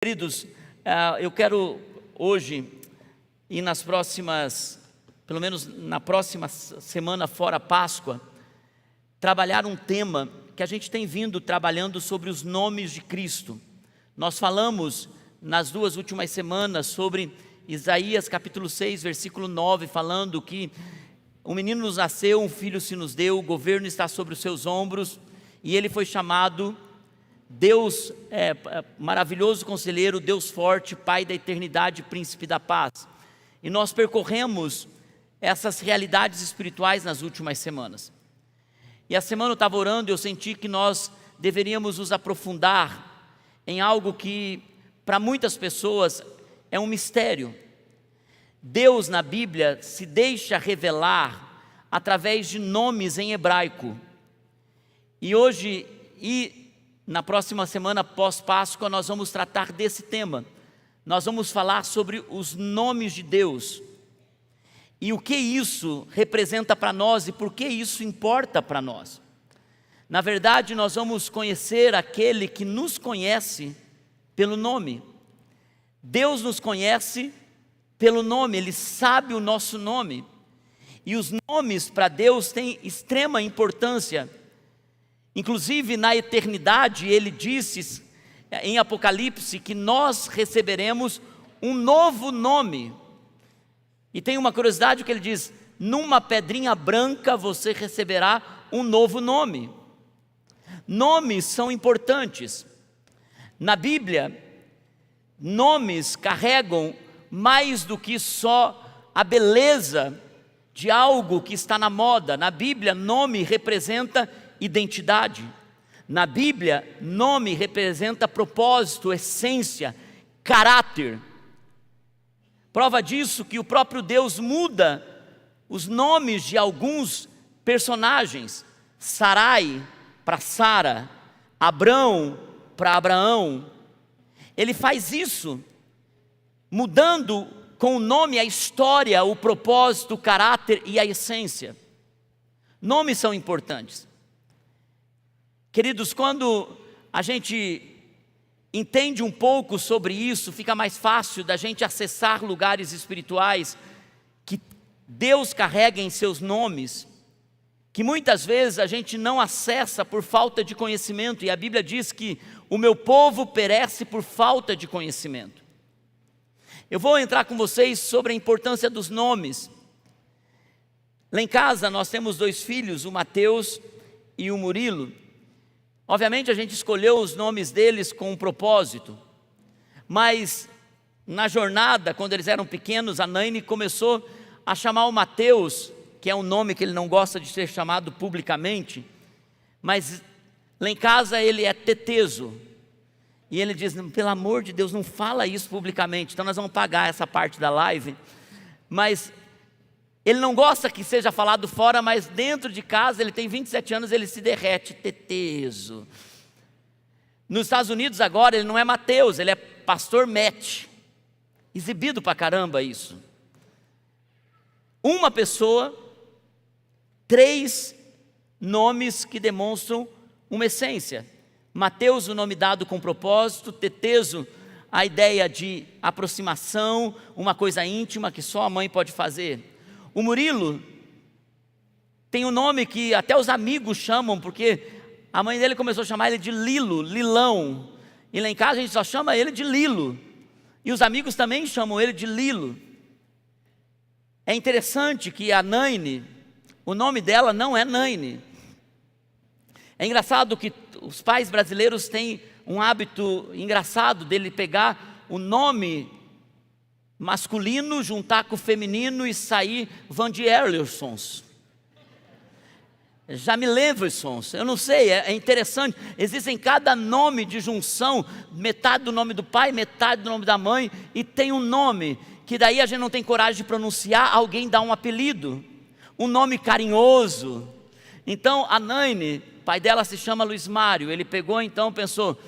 Queridos, eu quero hoje e nas próximas, pelo menos na próxima semana fora a Páscoa, trabalhar um tema que a gente tem vindo trabalhando sobre os nomes de Cristo. Nós falamos nas duas últimas semanas sobre Isaías capítulo 6, versículo 9, falando que um menino nos nasceu, um filho se nos deu, o governo está sobre os seus ombros, e ele foi chamado Deus maravilhoso conselheiro, Deus forte, Pai da eternidade, Príncipe da paz. E nós percorremos essas realidades espirituais nas últimas semanas. E a semana eu estava orando e eu senti que nós deveríamos nos aprofundar em algo que para muitas pessoas é um mistério. Deus na Bíblia se deixa revelar através de nomes em hebraico. E hoje na próxima semana pós-Páscoa nós vamos tratar desse tema. Nós vamos falar sobre os nomes de Deus e o que isso representa para nós e por que isso importa para nós. Na verdade, nós vamos conhecer aquele que nos conhece pelo nome. Deus nos conhece pelo nome, Ele sabe o nosso nome. E os nomes para Deus têm extrema importância. Inclusive na eternidade ele disse em Apocalipse que nós receberemos um novo nome. E tem uma curiosidade que ele diz: numa pedrinha branca você receberá um novo nome. Nomes são importantes. Na Bíblia, nomes carregam mais do que só a beleza de algo que está na moda. Na Bíblia, nome representa identidade. Na Bíblia, nome representa propósito, essência, caráter. Prova disso que o próprio Deus muda os nomes de alguns personagens. Sarai para Sara, Abrão para Abraão. Ele faz isso, mudando com o nome a história, o propósito, o caráter e a essência. Nomes são importantes. Queridos, quando a gente entende um pouco sobre isso, fica mais fácil da gente acessar lugares espirituais que Deus carrega em seus nomes, que muitas vezes a gente não acessa por falta de conhecimento, e a Bíblia diz que o meu povo perece por falta de conhecimento. Eu vou entrar com vocês sobre a importância dos nomes. Lá em casa nós temos dois filhos, o Mateus e o Murilo. Obviamente a gente escolheu os nomes deles com um propósito, mas na jornada, quando eles eram pequenos, a Naine começou a chamar o Mateus, que é um nome que ele não gosta de ser chamado publicamente, mas lá em casa ele é Teteso, e ele diz: pelo amor de Deus, não fala isso publicamente. Então nós vamos pagar essa parte da live, mas ele não gosta que seja falado fora, mas dentro de casa, ele tem 27 anos, ele se derrete, Teteso. Nos Estados Unidos agora, ele não é Mateus, ele é pastor Matt. Exibido pra caramba isso. Uma pessoa, 3 nomes que demonstram uma essência. Mateus, o nome dado com propósito. Teteso, a ideia de aproximação, uma coisa íntima que só a mãe pode fazer. O Murilo tem um nome que até os amigos chamam, porque a mãe dele começou a chamar ele de Lilo, Lilão. E lá em casa a gente só chama ele de Lilo. E os amigos também chamam ele de Lilo. É interessante que a Naine, o nome dela não é Naine. É engraçado que os pais brasileiros têm um hábito engraçado dele pegar o nome masculino, juntar com o feminino e sair Van de Erlersons. Já me lembro, sons. Eu não sei, é interessante. Existem cada nome de junção, metade do nome do pai, metade do nome da mãe, e tem um nome que daí a gente não tem coragem de pronunciar, alguém dá um apelido, um nome carinhoso. Então a Naine, pai dela se chama Luiz Mário, ele pegou então, pensou: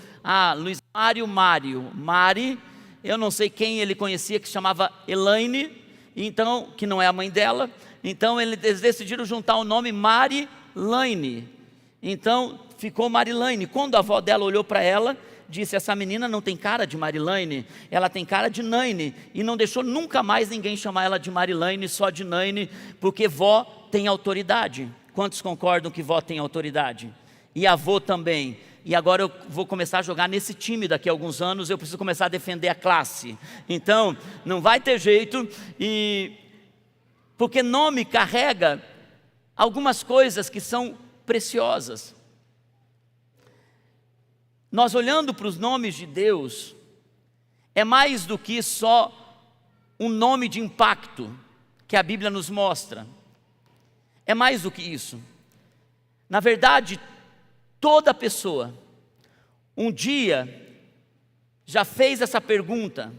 Luiz Mário, Mari. Eu não sei quem ele conhecia que se chamava Elaine, então, que não é a mãe dela. Então eles decidiram juntar o nome Marilane. Então ficou Marilane. Quando a avó dela olhou para ela, disse: essa menina não tem cara de Marilane, ela tem cara de Naine, e não deixou nunca mais ninguém chamar ela de Marilane, só de Naine, porque vó tem autoridade. Quantos concordam que vó tem autoridade? E avô também. E agora eu vou começar a jogar nesse time daqui a alguns anos, eu preciso começar a defender a classe. Então, não vai ter jeito, porque nome carrega algumas coisas que são preciosas. Nós olhando para os nomes de Deus, é mais do que só um nome de impacto que a Bíblia nos mostra. É mais do que isso. Na verdade, toda pessoa, um dia, já fez essa pergunta: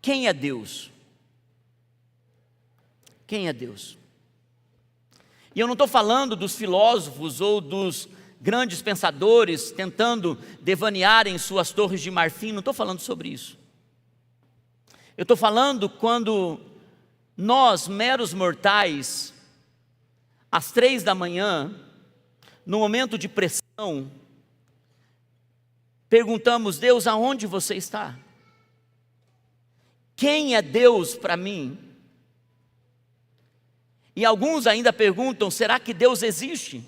quem é Deus? Quem é Deus? E eu não estou falando dos filósofos ou dos grandes pensadores tentando devanear em suas torres de marfim, não estou falando sobre isso. Eu estou falando quando nós, meros mortais, às 3 da manhã, no momento de pressão, perguntamos: Deus, aonde você está? Quem é Deus para mim? E alguns ainda perguntam: será que Deus existe?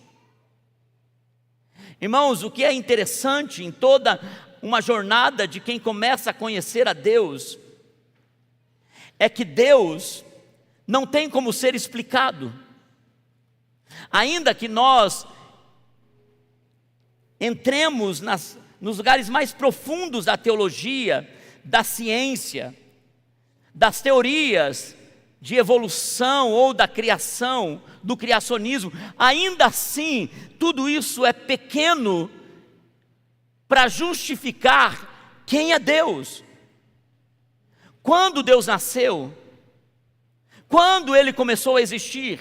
Irmãos, o que é interessante em toda uma jornada de quem começa a conhecer a Deus, é que Deus não tem como ser explicado. Ainda que nós entremos nos lugares mais profundos da teologia, da ciência, das teorias de evolução ou da criação, do criacionismo, ainda assim, tudo isso é pequeno para justificar quem é Deus. Quando Deus nasceu? Quando Ele começou a existir?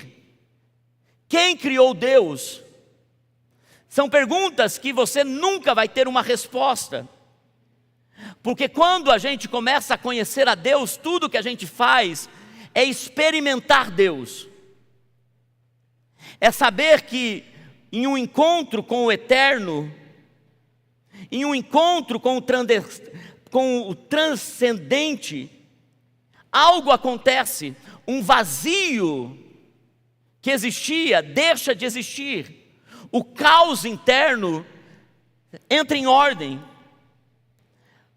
Quem criou Deus? São perguntas que você nunca vai ter uma resposta. Porque quando a gente começa a conhecer a Deus, tudo que a gente faz é experimentar Deus. É saber que em um encontro com o eterno, em um encontro com o transcendente, algo acontece, um vazio que existia deixa de existir, o caos interno entra em ordem,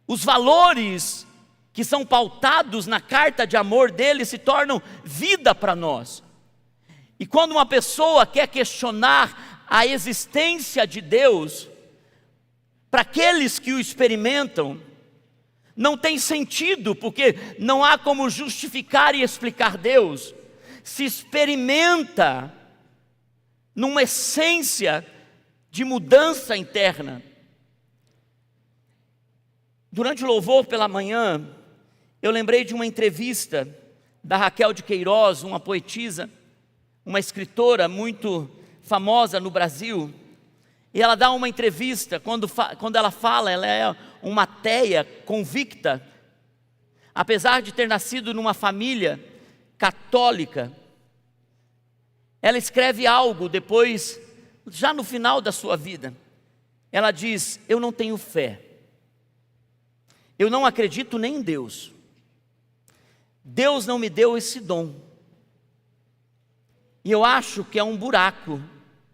os valores que são pautados na carta de amor dele se tornam vida para nós. E quando uma pessoa quer questionar a existência de Deus, para aqueles que o experimentam, não tem sentido, porque não há como justificar e explicar Deus. Se experimenta numa essência de mudança interna. Durante o louvor pela manhã, eu lembrei de uma entrevista da Raquel de Queiroz, uma poetisa, uma escritora muito famosa no Brasil, e ela dá uma entrevista, quando ela fala, ela é uma ateia convicta, apesar de ter nascido numa família católica, ela escreve algo depois, já no final da sua vida, ela diz: eu não tenho fé, eu não acredito nem em Deus, Deus não me deu esse dom, e eu acho que é um buraco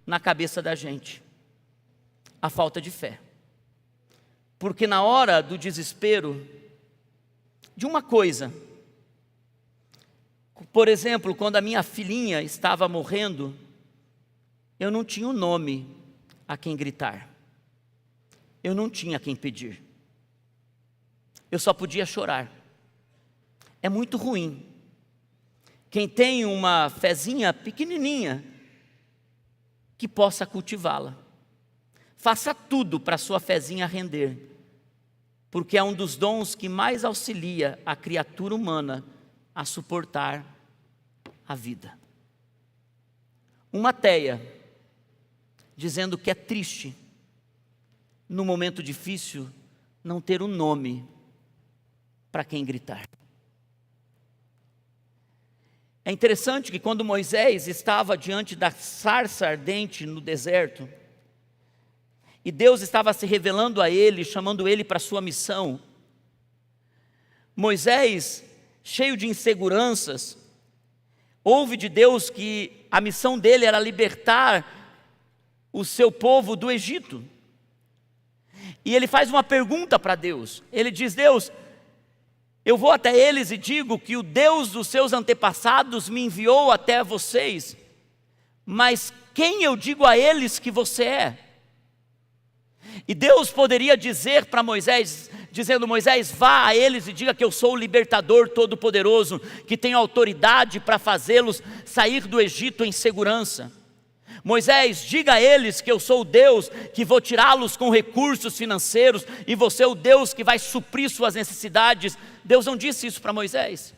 na cabeça da gente, a falta de fé, porque na hora do desespero, de uma coisa, por exemplo, quando a minha filhinha estava morrendo, eu não tinha um nome a quem gritar, eu não tinha a quem pedir, eu só podia chorar. É muito ruim. Quem tem uma fezinha pequenininha, que possa cultivá-la. Faça tudo para a sua fezinha render, porque é um dos dons que mais auxilia a criatura humana a suportar a vida. Uma ateia, dizendo que é triste, no momento difícil, não ter um nome para quem gritar. É interessante que quando Moisés estava diante da sarça ardente no deserto, e Deus estava se revelando a ele, chamando ele para a sua missão. Moisés, cheio de inseguranças, ouve de Deus que a missão dele era libertar o seu povo do Egito. E ele faz uma pergunta para Deus. Ele diz: Deus, eu vou até eles e digo que o Deus dos seus antepassados me enviou até vocês, mas quem eu digo a eles que você é? E Deus poderia dizer para Moisés, dizendo: Moisés, vá a eles e diga que eu sou o libertador todo-poderoso, que tenho autoridade para fazê-los sair do Egito em segurança. Moisés, diga a eles que eu sou o Deus que vou tirá-los com recursos financeiros, e você é o Deus que vai suprir suas necessidades. Deus não disse isso para Moisés.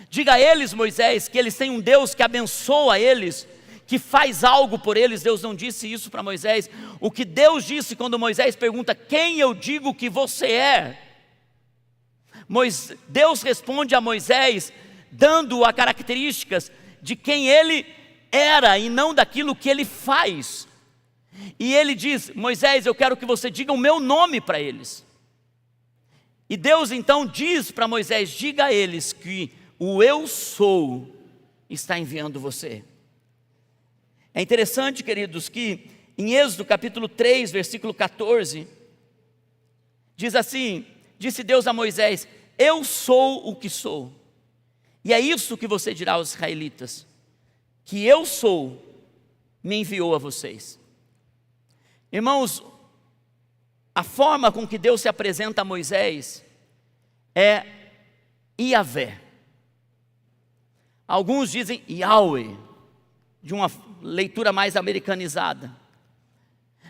Diga a eles, Moisés, que eles têm um Deus que abençoa eles, que faz algo por eles. Deus não disse isso para Moisés. O que Deus disse quando Moisés pergunta: quem eu digo que você é? Deus responde a Moisés dando as características de quem ele era e não daquilo que ele faz. E ele diz: Moisés, eu quero que você diga o meu nome para eles. E Deus então diz para Moisés: diga a eles que o eu sou está enviando você. É interessante, queridos, que em Êxodo capítulo 3, versículo 14, diz assim: disse Deus a Moisés: eu sou o que sou. E é isso que você dirá aos israelitas, que eu sou, me enviou a vocês. Irmãos, a forma com que Deus se apresenta a Moisés é Yahvé. Alguns dizem Yahweh, de uma leitura mais americanizada.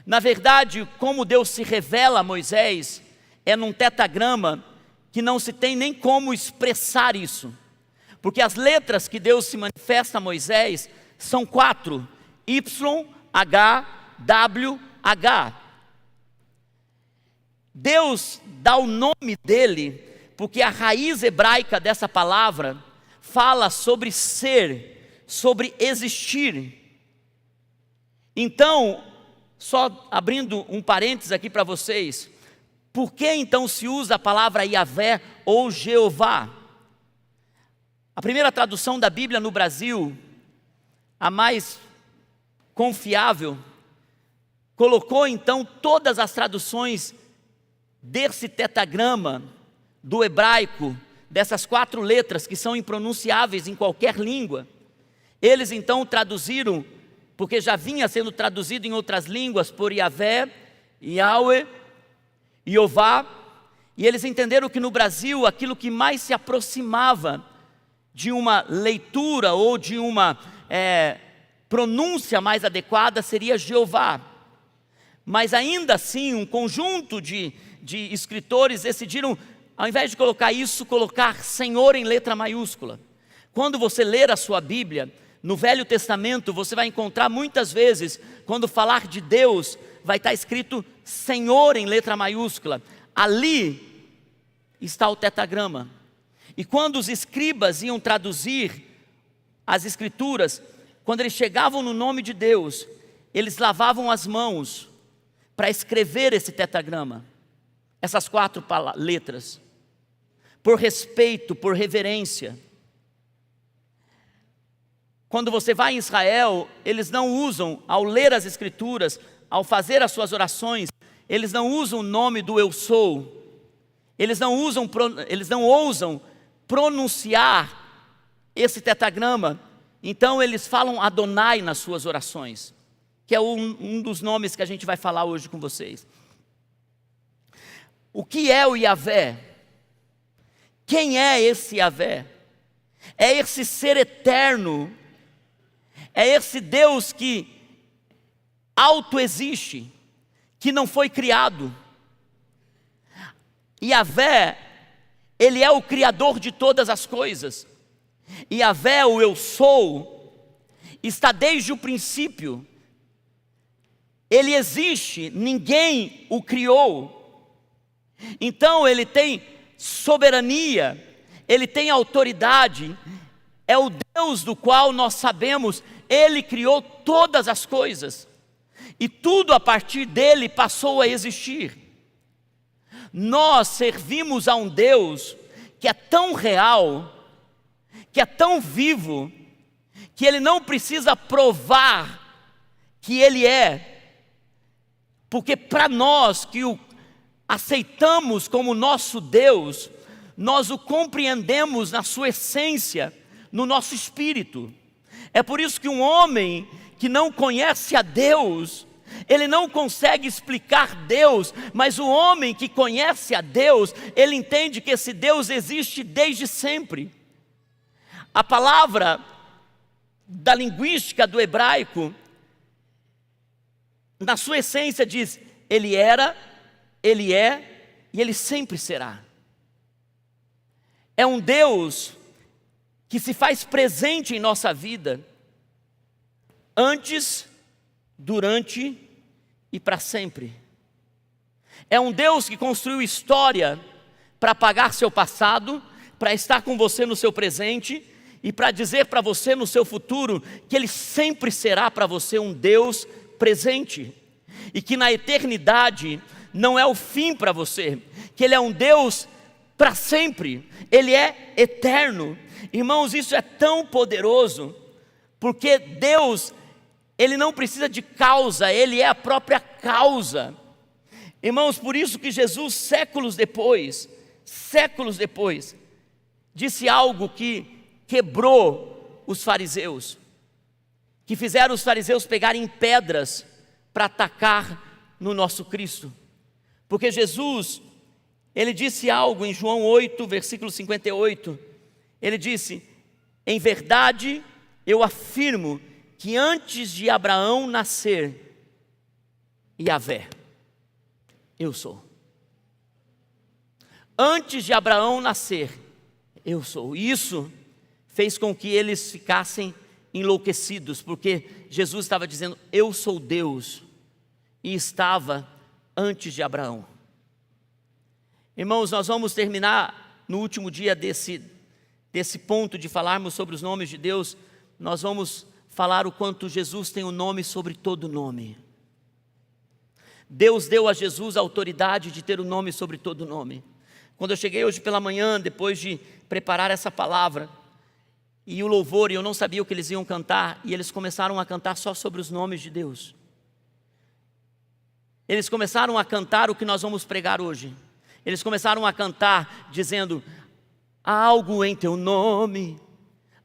Na verdade, como Deus se revela a Moisés, é num tetagrama que não se tem nem como expressar isso. Porque as letras que Deus se manifesta a Moisés são 4, Y, H, W, H. Deus dá o nome dele, porque a raiz hebraica dessa palavra fala sobre ser, sobre existir. Então, só abrindo um parênteses aqui para vocês, por que então se usa a palavra Yahvé ou Jeová? A primeira tradução da Bíblia no Brasil, a mais confiável, colocou então todas as traduções desse tetagrama do hebraico, dessas 4 letras que são impronunciáveis em qualquer língua. Eles então traduziram, porque já vinha sendo traduzido em outras línguas por Yahvé, Yahweh, Jeová, e eles entenderam que no Brasil aquilo que mais se aproximava de uma leitura ou de uma pronúncia mais adequada seria Jeová. Mas ainda assim, um conjunto de escritores decidiram, ao invés de colocar isso, colocar Senhor em letra maiúscula. Quando você ler a sua Bíblia, no Velho Testamento, você vai encontrar muitas vezes, quando falar de Deus, vai estar escrito Senhor em letra maiúscula. Ali está o tetagrama. E quando os escribas iam traduzir as escrituras, quando eles chegavam no nome de Deus, eles lavavam as mãos para escrever esse tetagrama, essas 4 letras, por respeito, por reverência. Quando você vai em Israel, eles não usam, ao ler as escrituras, ao fazer as suas orações, eles não usam o nome do eu sou, eles não ousam pronunciar esse tetagrama. Então eles falam Adonai nas suas orações, que é um dos nomes que a gente vai falar hoje com vocês. O que é o Yahvé? Quem é esse Yahvé? É esse ser eterno, é esse Deus que autoexiste, que não foi criado. Yahvé, Ele é o Criador de todas as coisas. Yahvé, o eu sou, está desde o princípio. Ele existe, ninguém o criou. Então Ele tem soberania, Ele tem autoridade, é o Deus do qual nós sabemos, Ele criou todas as coisas. e tudo a partir dele passou a existir. Nós servimos a um Deus que é tão real, que é tão vivo, que Ele não precisa provar que Ele é, porque para nós que o aceitamos como nosso Deus, nós o compreendemos na sua essência, no nosso espírito. É por isso que um homem que não conhece a Deus, ele não consegue explicar Deus, mas o homem que conhece a Deus, ele entende que esse Deus existe desde sempre. A palavra da linguística do hebraico, na sua essência diz: Ele era, Ele é e Ele sempre será. É um Deus que se faz presente em nossa vida, antes, durante e para sempre. É um Deus que construiu história para apagar seu passado, para estar com você no seu presente e para dizer para você no seu futuro que Ele sempre será para você um Deus presente, e que na eternidade não é o fim para você, que Ele é um Deus para sempre, Ele é eterno. Irmãos, isso é tão poderoso, porque Deus, Ele não precisa de causa, Ele é a própria causa. Irmãos, por isso que Jesus, séculos depois, disse algo que quebrou os fariseus, que fizeram os fariseus pegarem pedras para atacar no nosso Cristo. Porque Jesus, Ele disse algo em João 8, versículo 58, Ele disse: em verdade eu afirmo que antes de Abraão nascer, Yahvé, eu sou. Antes de Abraão nascer, eu sou. Isso fez com que eles ficassem enlouquecidos, porque Jesus estava dizendo: eu sou Deus, e estava antes de Abraão. Irmãos, nós vamos terminar no último dia desse ponto de falarmos sobre os nomes de Deus. Nós vamos falar o quanto Jesus tem o nome sobre todo nome. Deus deu a Jesus a autoridade de ter o nome sobre todo nome. Quando eu cheguei hoje pela manhã, depois de preparar essa palavra, e o louvor, e eu não sabia o que eles iam cantar, e eles começaram a cantar só sobre os nomes de Deus. Eles começaram a cantar o que nós vamos pregar hoje. Eles começaram a cantar dizendo: há algo em teu nome,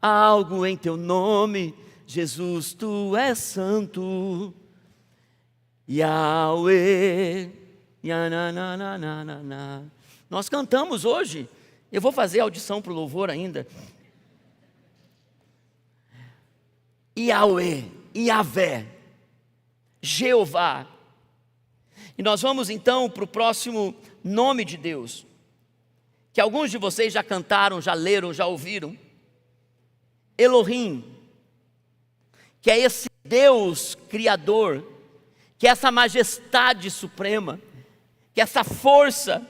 há algo em teu nome, Jesus, tu és santo, Yahweh, yananana. Nós cantamos hoje, eu vou fazer audição para o louvor ainda. Yahweh, Yahvé, Jeová. E nós vamos então para o próximo nome de Deus, que alguns de vocês já cantaram, já leram, já ouviram. Elohim, que é esse Deus criador, que é essa majestade suprema, que é essa força.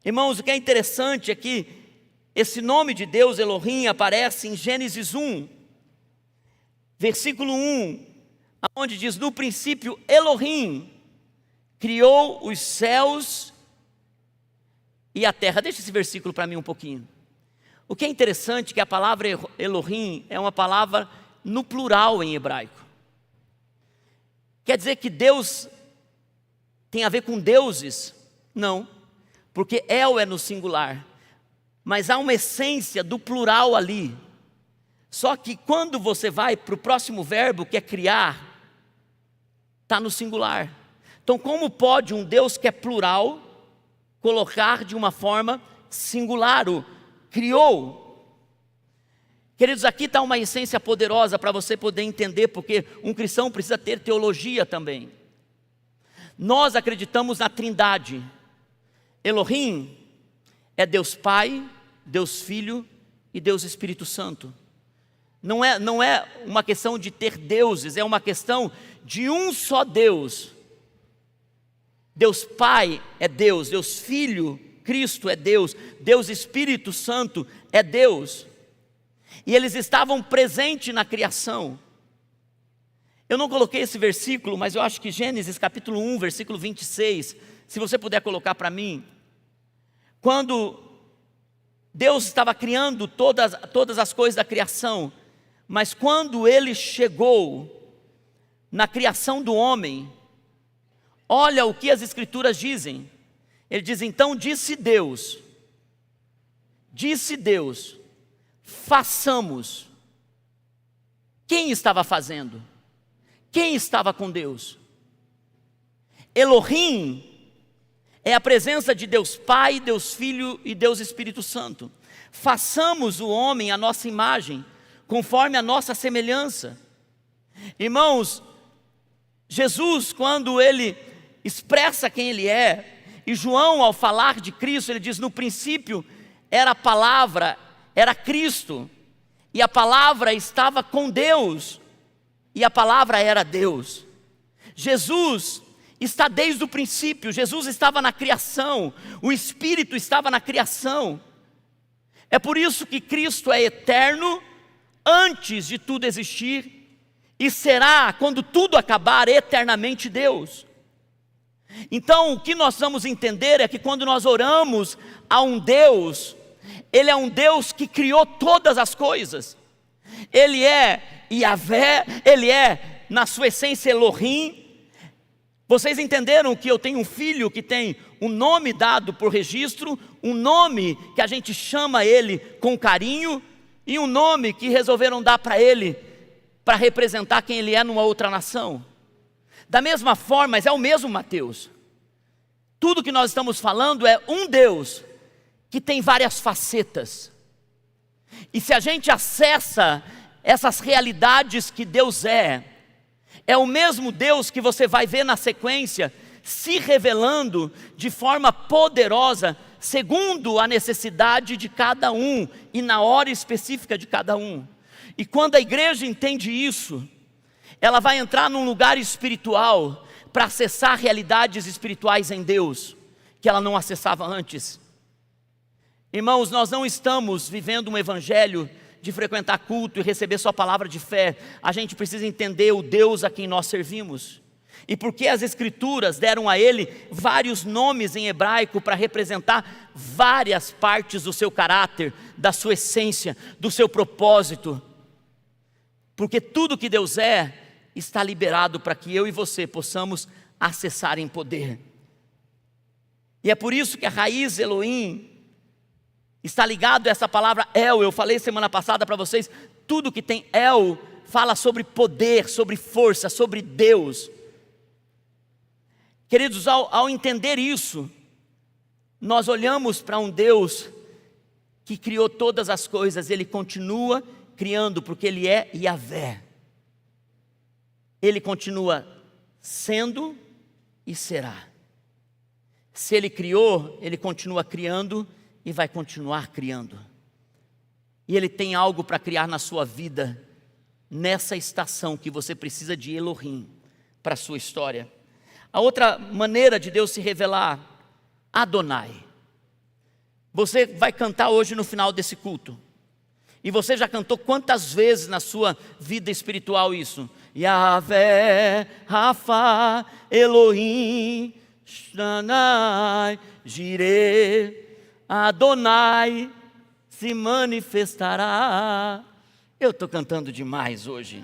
Irmãos, o que é interessante é que esse nome de Deus, Elohim, aparece em Gênesis 1, versículo 1, onde diz: no princípio Elohim criou os céus e a terra. Deixa esse versículo para mim um pouquinho. O que é interessante é que a palavra Elohim é uma palavra no plural em hebraico. Quer dizer que Deus tem a ver com deuses? Não, porque El é no singular, mas há uma essência do plural ali. Só que quando você vai para o próximo verbo, que é criar, está no singular. Então, como pode um Deus que é plural colocar de uma forma singular o criou? Queridos, aqui está uma essência poderosa para você poder entender, porque um cristão precisa ter teologia também. Nós acreditamos na Trindade. Elohim é Deus Pai, Deus Filho e Deus Espírito Santo. Não é uma questão de ter deuses, é uma questão de um só Deus. Deus Pai é Deus, Deus Filho, Cristo é Deus, Deus Espírito Santo é Deus. E eles estavam presentes na criação. Eu não coloquei esse versículo, mas eu acho que Gênesis capítulo 1, versículo 26, se você puder colocar para mim. Quando Deus estava criando todas as coisas da criação, mas quando Ele chegou na criação do homem, olha o que as Escrituras dizem. Ele diz: então disse Deus, façamos. Quem estava fazendo? Quem estava com Deus? Elohim é a presença de Deus Pai, Deus Filho e Deus Espírito Santo. Façamos o homem à nossa imagem, conforme a nossa semelhança. Irmãos, Jesus, quando Ele expressa quem Ele é, e João, ao falar de Cristo, ele diz: no princípio era a palavra, era Cristo, e a palavra estava com Deus, e a palavra era Deus. Jesus está desde o princípio, Jesus estava na criação, o Espírito estava na criação. É por isso que Cristo é eterno, antes de tudo existir, e será, quando tudo acabar, eternamente Deus. Então, o que nós vamos entender é que quando nós oramos a um Deus, Ele é um Deus que criou todas as coisas. Ele é Yahvé, Ele é, na sua essência, Elohim. Vocês entenderam que eu tenho um filho que tem um nome dado por registro, um nome que a gente chama ele com carinho, e um nome que resolveram dar para ele, para representar quem ele é numa outra nação. Da mesma forma, mas é o mesmo Mateus. Tudo que nós estamos falando é um Deus que tem várias facetas. E se a gente acessa essas realidades que Deus é o mesmo Deus que você vai ver na sequência se revelando de forma poderosa, segundo a necessidade de cada um e na hora específica de cada um. E quando a igreja entende isso, ela vai entrar num lugar espiritual para acessar realidades espirituais em Deus que ela não acessava antes. Irmãos, nós não estamos vivendo um evangelho de frequentar culto e receber só palavra de fé. A gente precisa entender o Deus a quem nós servimos. E porque as Escrituras deram a Ele vários nomes em hebraico para representar várias partes do seu caráter, da sua essência, do seu propósito. Porque tudo que Deus é, está liberado para que eu e você possamos acessar em poder. E é por isso que a raiz Elohim está ligado a essa palavra El. Eu falei semana passada para vocês, tudo que tem El fala sobre poder, sobre força, sobre Deus. Queridos, ao entender isso, nós olhamos para um Deus que criou todas as coisas. Ele continua criando, porque Ele é Yahvé. Ele continua sendo e será. Se Ele criou, Ele continua criando e vai continuar criando. E Ele tem algo para criar na sua vida, nessa estação que você precisa de Elohim para a sua história. A outra maneira de Deus se revelar, Adonai. Você vai cantar hoje no final desse culto. E você já cantou quantas vezes na sua vida espiritual isso? Yahvé, Rafa, Elohim, Shaddai, Jireh, Adonai se manifestará. Eu estou cantando demais hoje.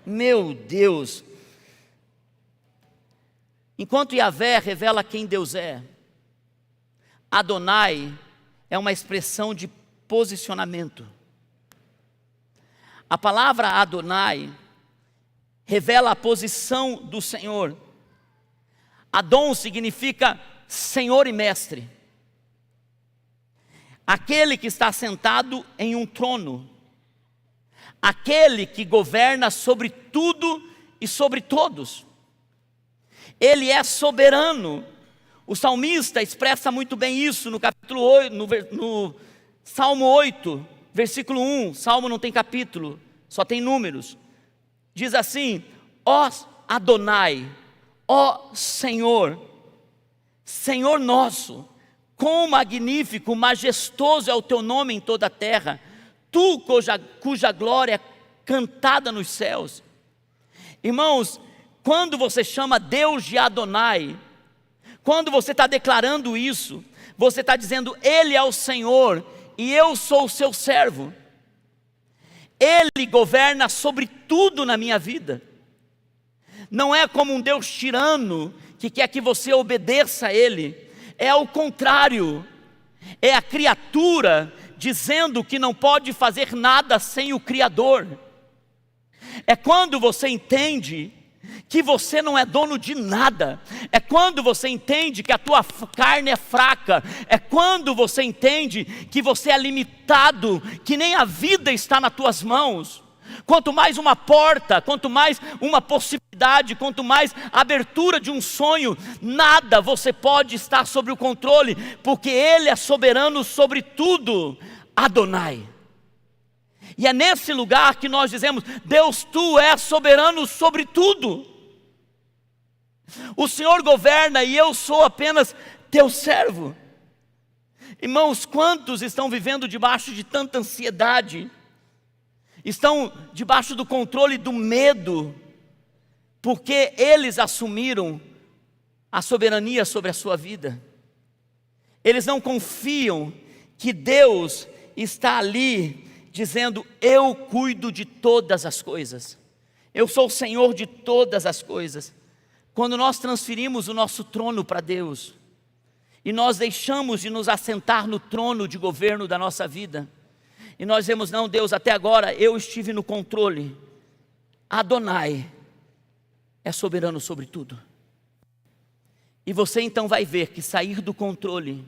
Meu Deus. Enquanto Yahvé revela quem Deus é, Adonai é uma expressão de posicionamento. A palavra Adonai revela a posição do Senhor. Adon significa Senhor e Mestre. Aquele que está sentado em um trono. Aquele que governa sobre tudo e sobre todos. Ele é soberano. O salmista expressa muito bem isso no capítulo 8, no Salmo 8, versículo 1. Salmo não tem capítulo, só tem números. Diz assim: ó Adonai, ó Senhor, Senhor nosso, quão magnífico, majestoso é o teu nome em toda a terra, tu cuja glória é cantada nos céus. Irmãos, quando você chama Deus de Adonai, quando você está declarando isso, você está dizendo: Ele é o Senhor e eu sou o seu servo. Ele governa sobre tudo na minha vida. Não é como um Deus tirano que quer que você obedeça a Ele. É ao contrário. É a criatura dizendo que não pode fazer nada sem o Criador. É quando você entende que você não é dono de nada. É quando você entende que a tua carne é fraca. É quando você entende que você é limitado, que nem a vida está nas tuas mãos. Quanto mais uma porta, quanto mais uma possibilidade, quanto mais abertura de um sonho, nada você pode estar sob o controle, porque Ele é soberano sobre tudo. Adonai. E é nesse lugar que nós dizemos: Deus, Tu és soberano sobre tudo. O Senhor governa e eu sou apenas Teu servo. Irmãos, quantos estão vivendo debaixo de tanta ansiedade? Estão debaixo do controle do medo, porque eles assumiram a soberania sobre a sua vida. Eles não confiam que Deus está ali dizendo: eu cuido de todas as coisas, eu sou o Senhor de todas as coisas. Quando nós transferimos o nosso trono para Deus, e nós deixamos de nos assentar no trono de governo da nossa vida, e nós dizemos: não, Deus, até agora eu estive no controle. Adonai é soberano sobre tudo. E você então vai ver que sair do controle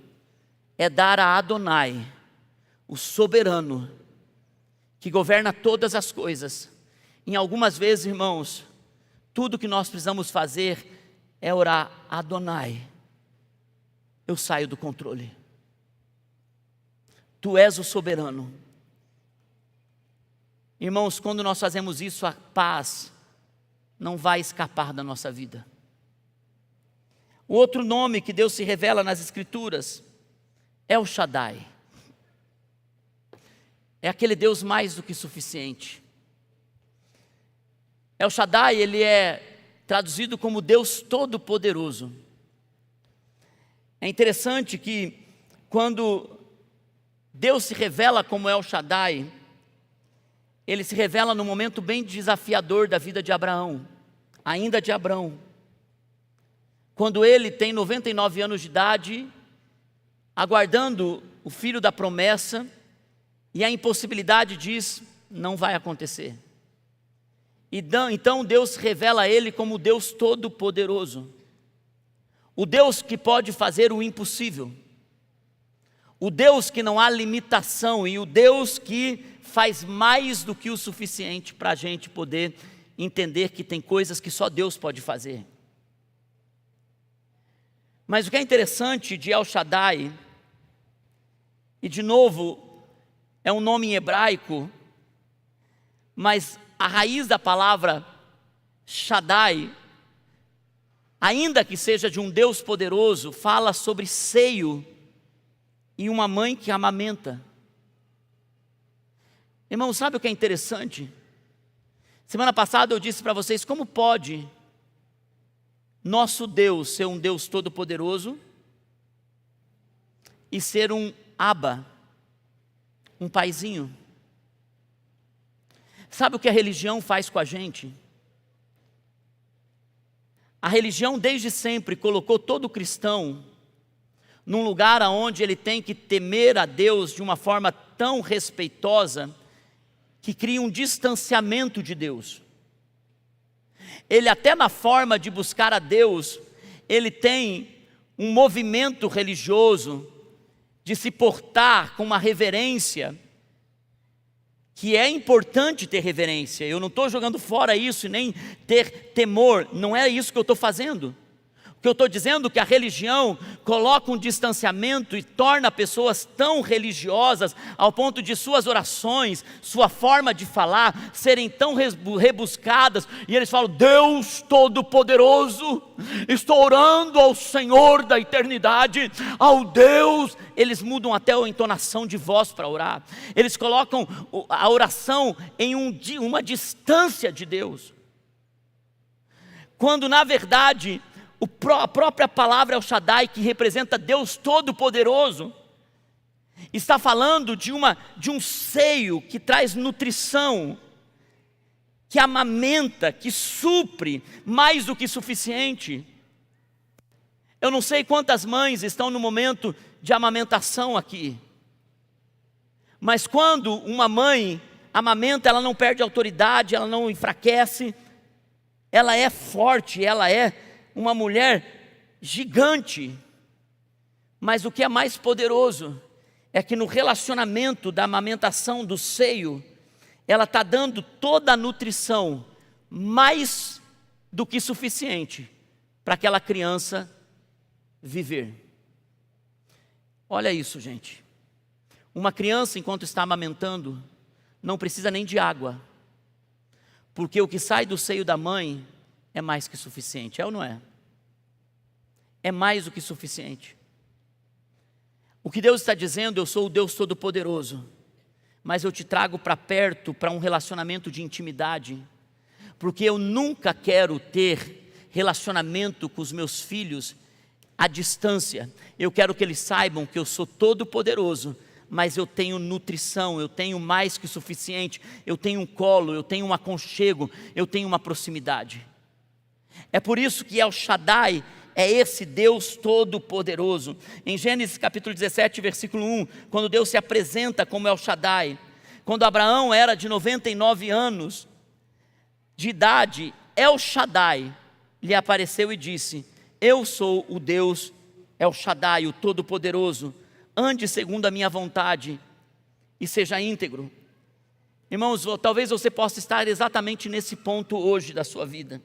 é dar a Adonai, o soberano, que governa todas as coisas. Em algumas vezes, irmãos, tudo que nós precisamos fazer é orar: Adonai, eu saio do controle. Tu és o soberano. Irmãos, quando nós fazemos isso, a paz não vai escapar da nossa vida. O outro nome que Deus se revela nas Escrituras é o Shaddai. É aquele Deus mais do que suficiente. El Shaddai, ele é traduzido como Deus Todo-Poderoso. É interessante que quando Deus se revela como El Shaddai, Ele se revela num momento bem desafiador da vida de Abraão, ainda de Abrão. Quando ele tem 99 anos de idade, aguardando o filho da promessa, e a impossibilidade diz: não vai acontecer. Então Deus revela a ele como o Deus Todo-Poderoso, o Deus que pode fazer o impossível, o Deus que não há limitação, e o Deus que faz mais do que o suficiente para a gente poder entender que tem coisas que só Deus pode fazer. Mas o que é interessante de El Shaddai, e de novo, é um nome em hebraico, mas a raiz da palavra Shaddai, ainda que seja de um Deus poderoso, fala sobre seio e uma mãe que amamenta. Irmão, sabe o que é interessante? Semana passada eu disse para vocês: como pode nosso Deus ser um Deus todo-poderoso e ser um Abba, um paizinho? Sabe o que a religião faz com a gente? A religião desde sempre colocou todo cristão num lugar onde ele tem que temer a Deus de uma forma tão respeitosa, que cria um distanciamento de Deus. Ele até na forma de buscar a Deus, ele tem um movimento religioso de se portar com uma reverência, que é importante ter reverência. Eu não estou jogando fora isso e nem ter temor, não é isso que eu estou fazendo. O que eu estou dizendo é que a religião coloca um distanciamento e torna pessoas tão religiosas ao ponto de suas orações, sua forma de falar serem tão rebuscadas, e eles falam: Deus Todo-Poderoso, estou orando ao Senhor da eternidade, ao Deus. Eles mudam até a entonação de voz para orar, eles colocam a oração em uma distância de Deus. quando na verdade a própria palavra El Shaddai, que representa Deus Todo-Poderoso, está falando de um seio que traz nutrição, que amamenta, que supre mais do que suficiente. Eu não sei quantas mães estão no momento de amamentação aqui, mas quando uma mãe amamenta, ela não perde autoridade, ela não enfraquece, ela é forte, ela é uma mulher gigante. Mas o que é mais poderoso é que no relacionamento da amamentação do seio, ela está dando toda a nutrição, mais do que suficiente, para aquela criança viver. Olha isso, gente. Uma criança, enquanto está amamentando, não precisa nem de água, porque o que sai do seio da mãe é mais que suficiente, é ou não é? É mais do que suficiente. O que Deus está dizendo: eu sou o Deus Todo-Poderoso, mas eu te trago para perto, para um relacionamento de intimidade, porque eu nunca quero ter relacionamento com os meus filhos à distância. Eu quero que eles saibam que eu sou todo-poderoso, mas eu tenho nutrição, eu tenho mais que o suficiente, eu tenho um colo, eu tenho um aconchego, eu tenho uma proximidade. É por isso que El Shaddai é esse Deus Todo-Poderoso. Em Gênesis capítulo 17, versículo 1, quando Deus se apresenta como El Shaddai, quando Abraão era de 99 anos de idade, El Shaddai lhe apareceu e disse: eu sou o Deus El Shaddai, o Todo-Poderoso, ande segundo a minha vontade e seja íntegro. Irmãos, talvez você possa estar exatamente nesse ponto hoje da sua vida.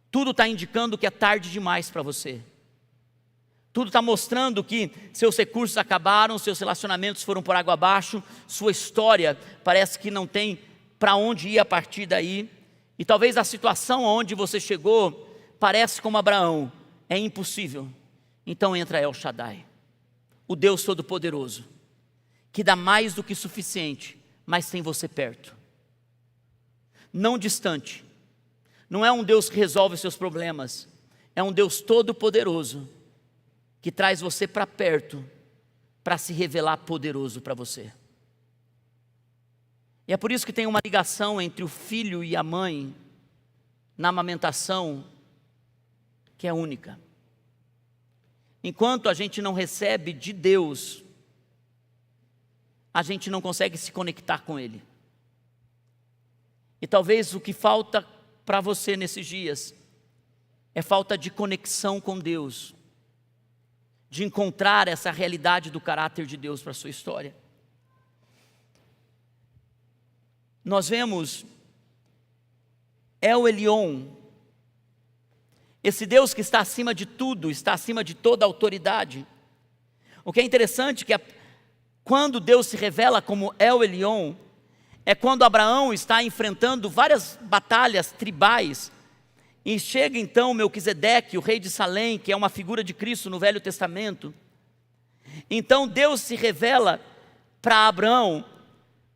Tudo está indicando que é tarde demais para você. Tudo está mostrando que seus recursos acabaram, seus relacionamentos foram por água abaixo, sua história parece que não tem para onde ir a partir daí. E talvez a situação onde você chegou parece como Abraão, é impossível. Então entra El Shaddai, o Deus Todo-Poderoso, que dá mais do que suficiente, mas tem você perto, não distante. Não é um Deus que resolve os seus problemas, é um Deus Todo-Poderoso, que traz você para perto, para se revelar poderoso para você. E é por isso que tem uma ligação entre o filho e a mãe, na amamentação, que é única. Enquanto a gente não recebe de Deus, a gente não consegue se conectar com Ele. E talvez o que falta para você nesses dias é falta de conexão com Deus, de encontrar essa realidade do caráter de Deus para a sua história. Nós vemos El Elyon, esse Deus que está acima de tudo, está acima de toda autoridade. O que é interessante é que quando Deus se revela como El Elyon, é quando Abraão está enfrentando várias batalhas tribais, e chega então Melquisedeque, o rei de Salém, que é uma figura de Cristo no Velho Testamento. Então Deus se revela para Abraão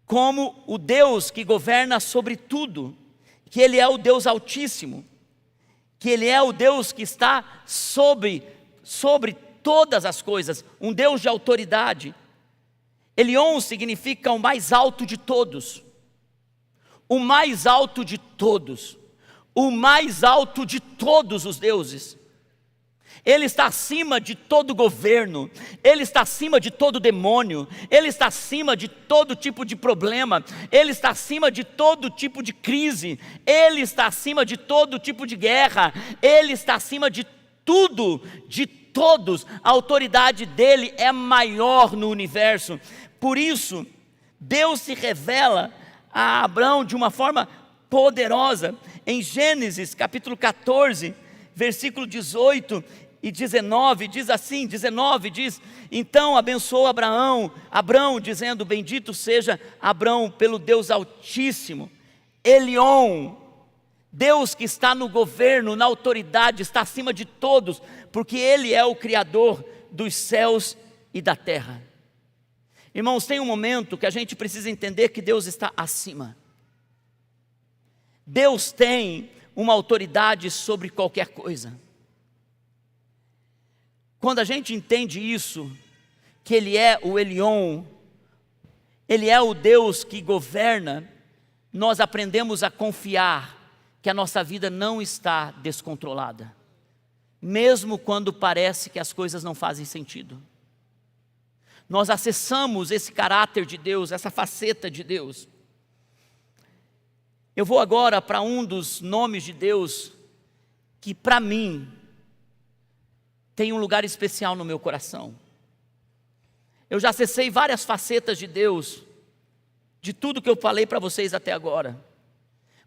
como o Deus que governa sobre tudo, que Ele é o Deus Altíssimo, que Ele é o Deus que está sobre todas as coisas, um Deus de autoridade. Elion significa o mais alto de todos, o mais alto de todos, o mais alto de todos os deuses. Ele está acima de todo governo, Ele está acima de todo demônio, Ele está acima de todo tipo de problema, Ele está acima de todo tipo de crise, Ele está acima de todo tipo de guerra, Ele está acima de tudo, de todos. A autoridade dEle é maior no universo. Por isso, Deus se revela a Abraão de uma forma poderosa. Em Gênesis capítulo 14, versículo 18 e 19, diz assim, 19 diz: então abençoou Abraão, dizendo: bendito seja Abraão pelo Deus Altíssimo, Elion, Deus que está no governo, na autoridade, está acima de todos, porque Ele é o Criador dos céus e da terra. Irmãos, tem um momento que a gente precisa entender que Deus está acima. Deus tem uma autoridade sobre qualquer coisa. Quando a gente entende isso, que Ele é o Elion, Ele é o Deus que governa, nós aprendemos a confiar que a nossa vida não está descontrolada, mesmo quando parece que as coisas não fazem sentido. Nós acessamos esse caráter de Deus, essa faceta de Deus. Eu vou agora para um dos nomes de Deus que para mim tem um lugar especial no meu coração. Eu já acessei várias facetas de Deus, de tudo que eu falei para vocês até agora.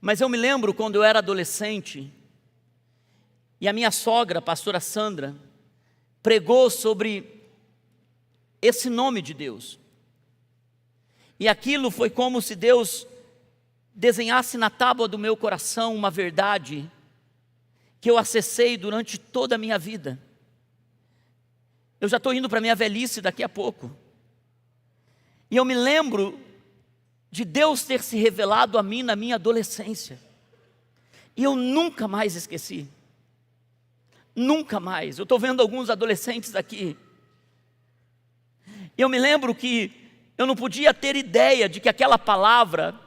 Mas eu me lembro quando eu era adolescente, e a minha sogra, a pastora Sandra, pregou sobre esse nome de Deus. E aquilo foi como se Deus desenhasse na tábua do meu coração uma verdade que eu acessei durante toda a minha vida. Eu já estou indo para a minha velhice daqui a pouco. E eu me lembro de Deus ter se revelado a mim na minha adolescência. E eu nunca mais esqueci. Nunca mais. Eu estou vendo alguns adolescentes aqui. E eu me lembro que eu não podia ter ideia de que aquela palavra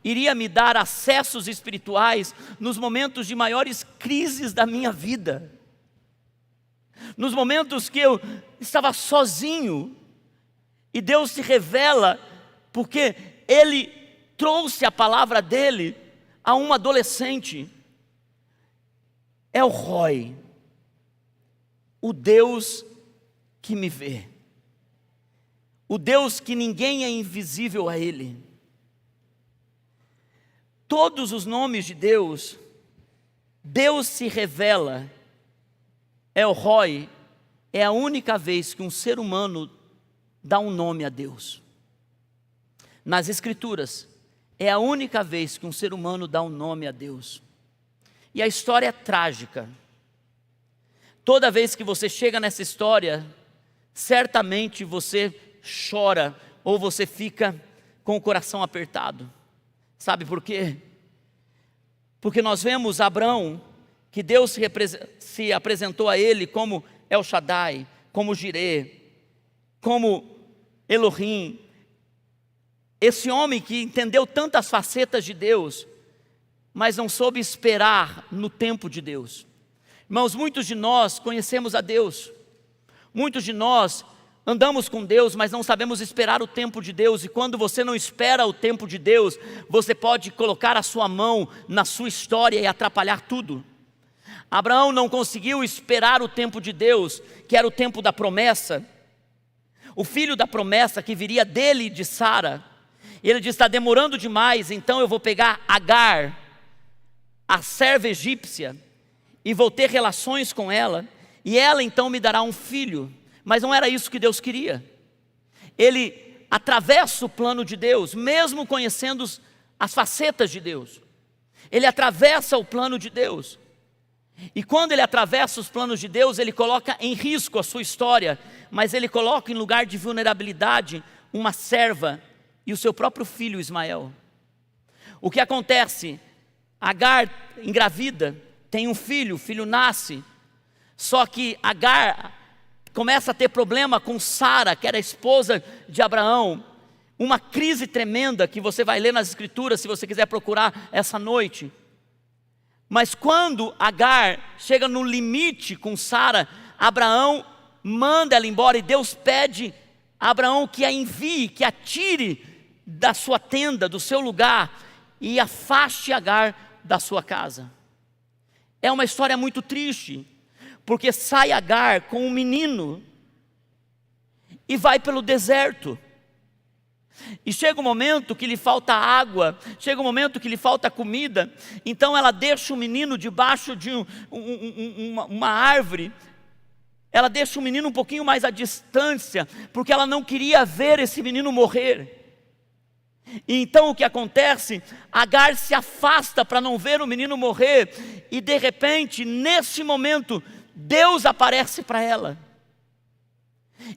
iria me dar acessos espirituais nos momentos de maiores crises da minha vida. Nos momentos que eu estava sozinho. E Deus se revela porque Ele trouxe a palavra dEle a um adolescente. El Roi, o Deus que me vê. O Deus que ninguém é invisível a Ele. Todos os nomes de Deus, Deus se revela. El Roi é a única vez que um ser humano dá um nome a Deus. Nas Escrituras, é a única vez que um ser humano dá um nome a Deus. E a história é trágica. Toda vez que você chega nessa história, certamente você chora ou você fica com o coração apertado. Sabe por quê? Porque nós vemos Abrão, que Deus se apresentou a ele como El Shaddai, como Jireh, como Elohim. Esse homem que entendeu tantas facetas de Deus, mas não soube esperar no tempo de Deus. Irmãos, muitos de nós conhecemos a Deus. Muitos de nós andamos com Deus, mas não sabemos esperar o tempo de Deus. E quando você não espera o tempo de Deus, você pode colocar a sua mão na sua história e atrapalhar tudo. Abraão não conseguiu esperar o tempo de Deus, que era o tempo da promessa. O filho da promessa que viria dele e de Sara. Ele diz: está demorando demais, então eu vou pegar Agar, a serva egípcia, e vou ter relações com ela, e ela então me dará um filho. Mas não era isso que Deus queria. Ele atravessa o plano de Deus, mesmo conhecendo as facetas de Deus. Ele atravessa o plano de Deus. E quando ele atravessa os planos de Deus, ele coloca em risco a sua história, mas ele coloca em lugar de vulnerabilidade uma serva e o seu próprio filho Ismael. O que acontece? Agar engravida, tem um filho, o filho nasce, só que Agar começa a ter problema com Sara, que era a esposa de Abraão, uma crise tremenda que você vai ler nas Escrituras, se você quiser procurar essa noite. Mas quando Agar chega no limite com Sara, Abraão manda ela embora, e Deus pede a Abraão que a envie, que a tire da sua tenda, do seu lugar, e afaste Agar da sua casa. É uma história muito triste, porque sai Agar com um menino e vai pelo deserto. E chega um momento que lhe falta água, chega um momento que lhe falta comida, então ela deixa o menino debaixo de uma árvore, ela deixa o menino um pouquinho mais à distância, porque ela não queria ver esse menino morrer. E então o que acontece? Agar se afasta para não ver o menino morrer, e de repente, nesse momento, Deus aparece para ela.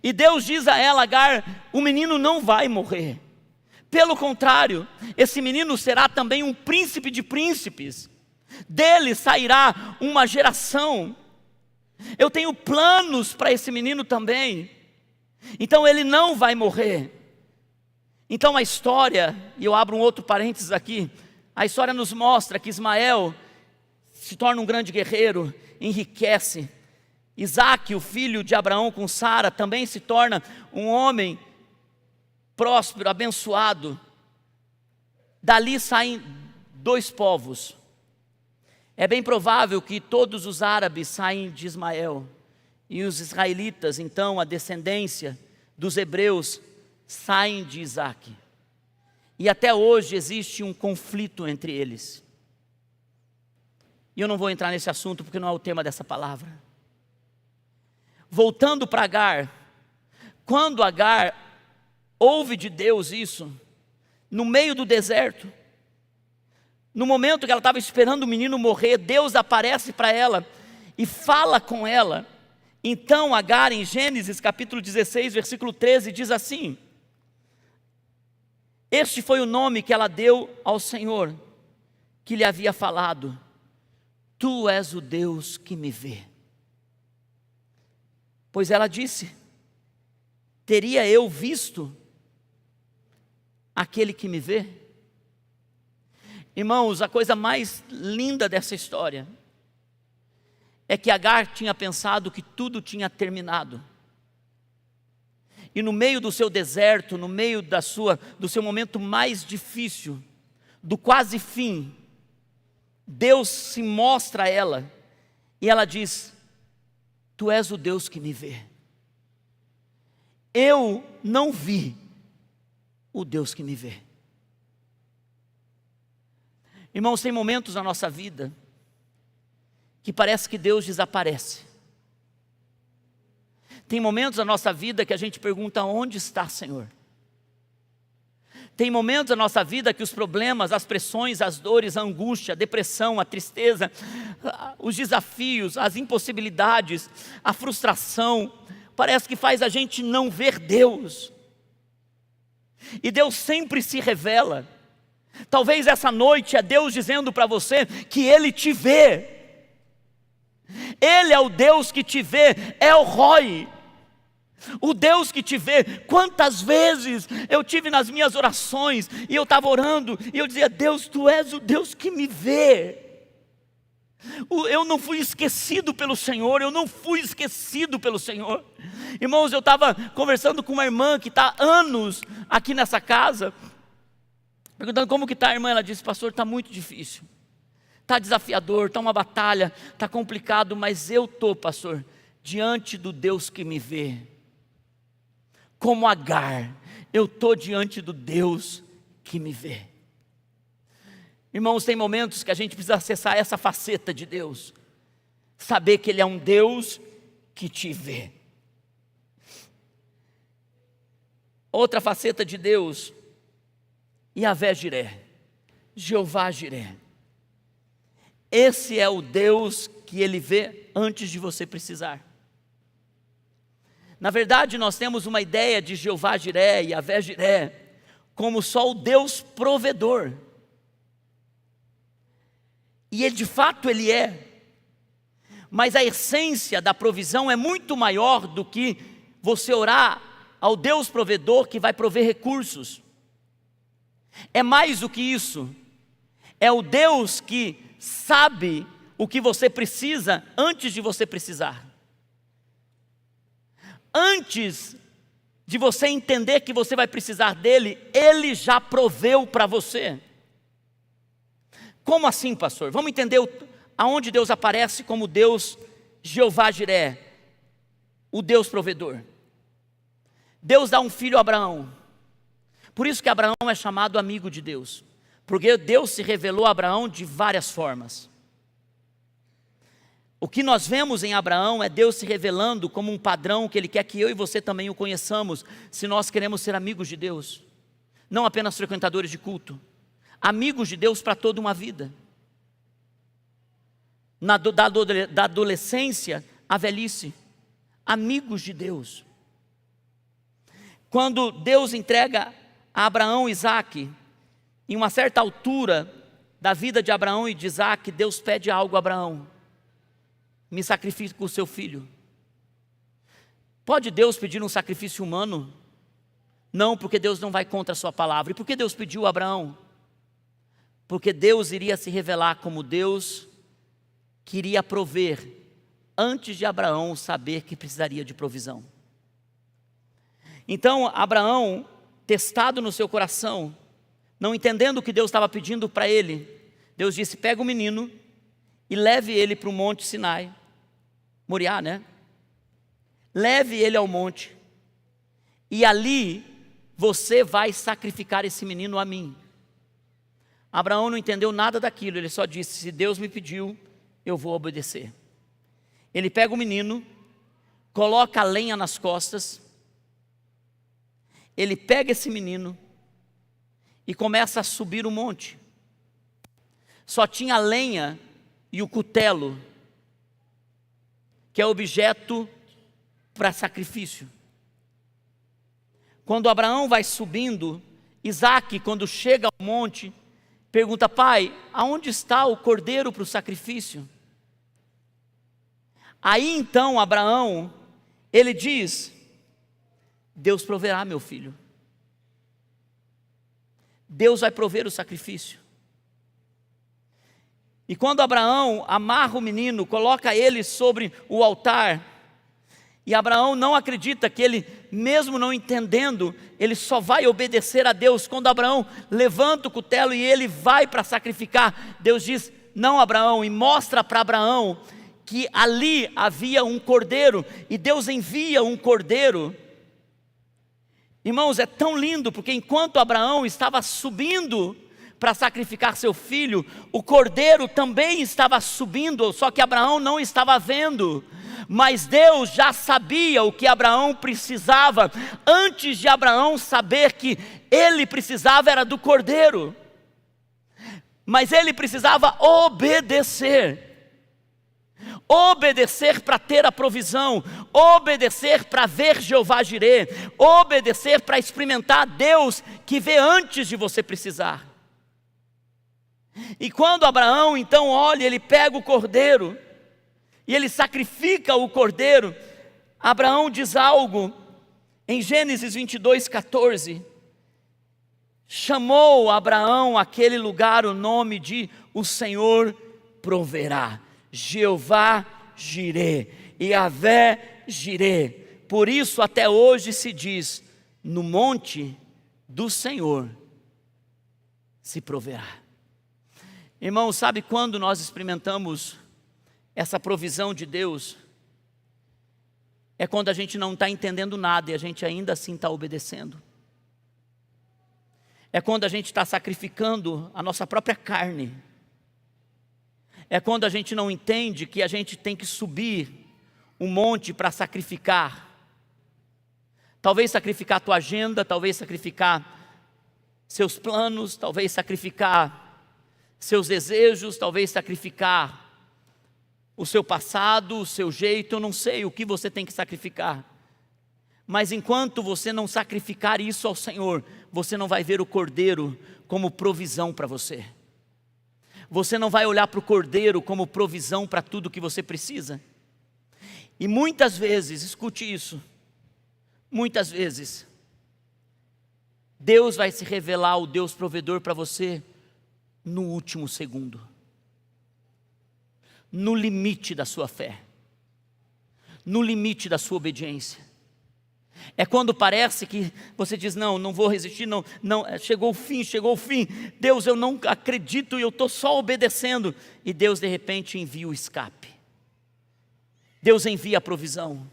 E Deus diz a ela: Agar, o menino não vai morrer. Pelo contrário, esse menino será também um príncipe de príncipes. dele sairá uma geração. Eu tenho planos para esse menino também, então ele não vai morrer. Então a história, e eu abro um outro parênteses aqui, a história nos mostra que Ismael se torna um grande guerreiro, enriquece. Isaque, o filho de Abraão com Sara, também se torna um homem próspero, abençoado. Dali saem 2 povos. É bem provável que todos os árabes saem de Ismael, e os israelitas, então a descendência dos hebreus, saem de Isaque. E até hoje existe um conflito entre eles. E eu não vou entrar nesse assunto porque não é o tema dessa palavra. Voltando para Agar, quando Agar ouve de Deus isso, no meio do deserto, no momento que ela estava esperando o menino morrer, Deus aparece para ela e fala com ela. Então Agar, em Gênesis capítulo 16, versículo 13, diz assim: este foi o nome que ela deu ao Senhor, que lhe havia falado: tu és o Deus que me vê. Pois ela disse: teria eu visto aquele que me vê? Irmãos, a coisa mais linda dessa história é que Agar tinha pensado que tudo tinha terminado. E no meio do seu deserto, no meio do seu momento mais difícil, do quase fim, Deus se mostra a ela e ela diz: tu és o Deus que me vê. Eu não vi o Deus que me vê. Irmãos, tem momentos na nossa vida que parece que Deus desaparece. Tem momentos na nossa vida que a gente pergunta: onde está, Senhor? Tem momentos na nossa vida que os problemas, as pressões, as dores, a angústia, a depressão, a tristeza, os desafios, as impossibilidades, a frustração, parece que faz a gente não ver Deus. E Deus sempre se revela. Talvez essa noite é Deus dizendo para você que Ele te vê. Ele é o Deus que te vê, é o Roi, o Deus que te vê. Quantas vezes eu tive nas minhas orações, e eu estava orando, e eu dizia: Deus, tu és o Deus que me vê. Eu não fui esquecido pelo Senhor, eu não fui esquecido pelo Senhor. Irmãos, eu estava conversando com uma irmã que está há anos aqui nessa casa, perguntando como que está a irmã. Ela disse: pastor, está muito difícil, está desafiador, está uma batalha, está complicado, mas eu estou, pastor, diante do Deus que me vê. Como Agar, eu estou diante do Deus que me vê. Irmãos, tem momentos que a gente precisa acessar essa faceta de Deus, saber que Ele é um Deus que te vê. Outra faceta de Deus: Yahvé Jiré, Jeová Jiré. Esse é o Deus que Ele vê antes de você precisar. Na verdade, nós temos uma ideia de Jeová Jiré, Yahvé Jiré, como só o Deus provedor. E Ele, de fato, Ele é. Mas a essência da provisão é muito maior do que você orar ao Deus provedor que vai prover recursos. É mais do que isso. É o Deus que sabe o que você precisa antes de você precisar. Antes de você entender que você vai precisar dele, Ele já proveu para você. Como assim, pastor? Vamos entender aonde Deus aparece como Deus Jeová Jiré, o Deus provedor. Deus dá um filho a Abraão. Por isso que Abraão é chamado amigo de Deus, porque Deus se revelou a Abraão de várias formas. O que nós vemos em Abraão é Deus se revelando como um padrão que Ele quer que eu e você também o conheçamos, se nós queremos ser amigos de Deus, não apenas frequentadores de culto, amigos de Deus para toda uma vida, da adolescência à velhice, amigos de Deus. Quando Deus entrega a Abraão Isaque, em uma certa altura, da vida de Abraão e de Isaac, Deus pede algo a Abraão: me sacrifique o seu filho. Pode Deus pedir um sacrifício humano? Não, porque Deus não vai contra a sua palavra. E por que Deus pediu a Abraão? Porque Deus iria se revelar como Deus que iria prover, antes de Abraão saber que precisaria de provisão. Então Abraão, testado no seu coração, não entendendo o que Deus estava pedindo para ele, Deus disse: pega o menino e leve ele para o monte Sinai, Moriá, né? Leve ele ao monte, e ali você vai sacrificar esse menino a mim. Abraão não entendeu nada daquilo, ele só disse: se Deus me pediu, eu vou obedecer. Ele pega o menino, coloca a lenha nas costas, ele pega esse menino e começa a subir o monte. Só tinha a lenha e o cutelo, que é objeto para sacrifício. Quando Abraão vai subindo, Isaac, quando chega ao monte, pergunta: pai, aonde está o cordeiro para o sacrifício? Aí então Abraão, ele diz: Deus proverá, meu filho. Deus vai prover o sacrifício. E quando Abraão amarra o menino, coloca ele sobre o altar, e Abraão não acredita que ele, mesmo não entendendo, ele só vai obedecer a Deus. Quando Abraão levanta o cutelo e ele vai para sacrificar, Deus diz: não, Abraão, e mostra para Abraão que ali havia um cordeiro, e Deus envia um cordeiro. Irmãos, é tão lindo, porque enquanto Abraão estava subindo para sacrificar seu filho, o cordeiro também estava subindo, só que Abraão não estava vendo. Mas Deus já sabia o que Abraão precisava, antes de Abraão saber que ele precisava era do cordeiro. Mas ele precisava obedecer. Obedecer para ter a provisão, obedecer para ver Jeová Jirê, obedecer para experimentar Deus que vê antes de você precisar. E quando Abraão então olha, ele pega o cordeiro e ele sacrifica o cordeiro, Abraão diz algo em Gênesis 22:14. Chamou Abraão aquele lugar o nome de o Senhor proverá. Jeová Jirê, Yahvé Jirê. Por isso até hoje se diz: no monte do Senhor se proverá. Irmão, sabe quando nós experimentamos essa provisão de Deus? É quando a gente não está entendendo nada e a gente ainda assim está obedecendo. É quando a gente está sacrificando a nossa própria carne. É quando a gente não entende que a gente tem que subir um monte para sacrificar. Talvez sacrificar a tua agenda, talvez sacrificar seus planos, talvez sacrificar seus desejos, talvez sacrificar o seu passado, o seu jeito, eu não sei o que você tem que sacrificar. Mas enquanto você não sacrificar isso ao Senhor, você não vai ver o cordeiro como provisão para você. Você não vai olhar para o cordeiro como provisão para tudo que você precisa. E muitas vezes, escute isso, muitas vezes, Deus vai se revelar o Deus provedor para você no último segundo, no limite da sua fé, no limite da sua obediência. É quando parece que você diz: não, não vou resistir, não, chegou o fim, Deus, eu não acredito e eu estou só obedecendo. E Deus de repente envia o escape, Deus envia a provisão.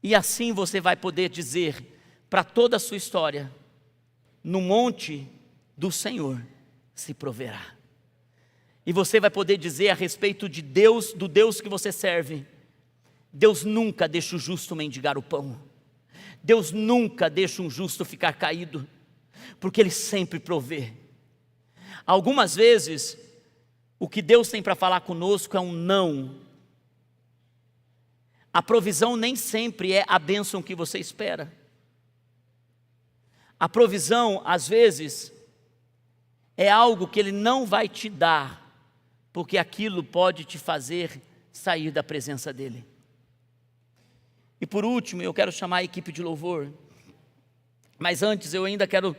E assim você vai poder dizer para toda a sua história: no monte do Senhor se proverá. E você vai poder dizer a respeito de Deus, do Deus que você serve: Deus nunca deixa o justo mendigar o pão. Deus nunca deixa um justo ficar caído, porque Ele sempre provê. Algumas vezes, o que Deus tem para falar conosco é um não. A provisão nem sempre é a bênção que você espera. A provisão, às vezes, é algo que Ele não vai te dar, porque aquilo pode te fazer sair da presença dEle. E por último, eu quero chamar a equipe de louvor, mas antes eu ainda quero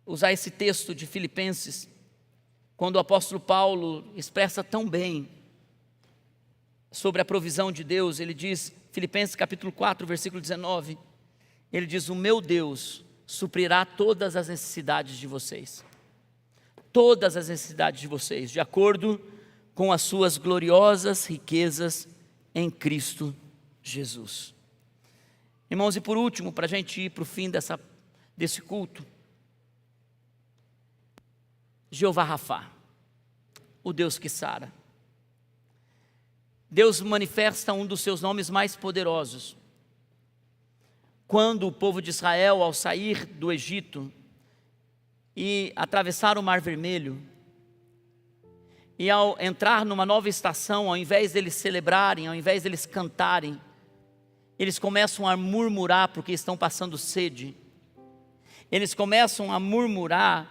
usar esse texto de Filipenses, quando o apóstolo Paulo expressa tão bem sobre a provisão de Deus. Ele diz, Filipenses capítulo 4, versículo 19, ele diz: o meu Deus suprirá todas as necessidades de vocês, todas as necessidades de vocês, de acordo com as suas gloriosas riquezas em Cristo Jesus. Irmãos, e por último, para a gente ir para o fim desse culto, Jeová Rafá, o Deus que sara. Deus manifesta um dos seus nomes mais poderosos, quando o povo de Israel, ao sair do Egito e atravessar o Mar Vermelho, e ao entrar numa nova estação, ao invés deles celebrarem, ao invés deles cantarem, eles começam a murmurar porque estão passando sede. Eles começam a murmurar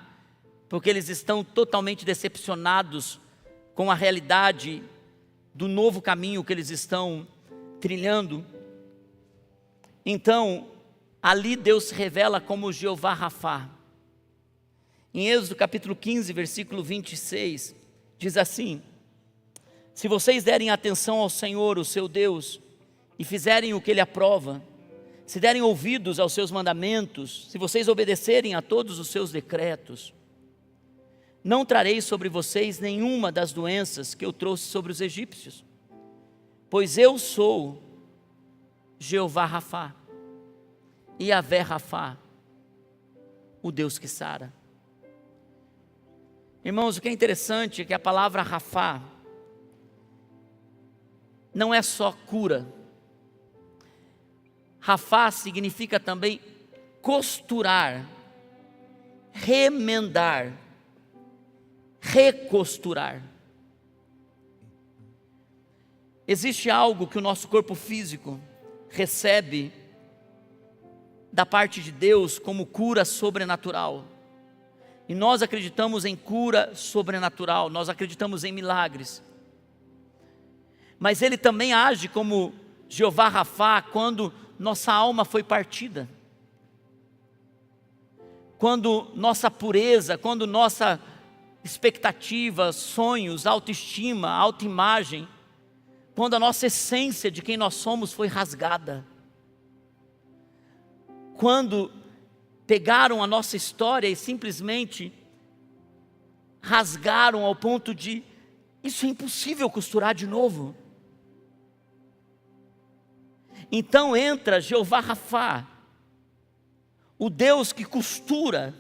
porque eles estão totalmente decepcionados com a realidade do novo caminho que eles estão trilhando. Então, ali Deus se revela como Jeová Rafá. Em Êxodo capítulo 15, versículo 26, diz assim: se vocês derem atenção ao Senhor, o seu Deus, e fizerem o que Ele aprova, se derem ouvidos aos seus mandamentos, se vocês obedecerem a todos os seus decretos, não trarei sobre vocês nenhuma das doenças que eu trouxe sobre os egípcios, pois eu sou Jeová Rafá, Yahvé Rafá, o Deus que sara. Irmãos, o que é interessante é que a palavra Rafá não é só cura. Rafá significa também costurar, remendar, recosturar. Existe algo que o nosso corpo físico recebe da parte de Deus como cura sobrenatural. E nós acreditamos em cura sobrenatural, nós acreditamos em milagres. Mas Ele também age como Jeová Rafá quando nossa alma foi partida, quando nossa pureza, quando nossa expectativa, sonhos, autoestima, autoimagem, quando a nossa essência de quem nós somos foi rasgada, quando pegaram a nossa história e simplesmente rasgaram ao ponto de, isso é impossível costurar de novo. Então entra Jeová Rafá, o Deus que costura,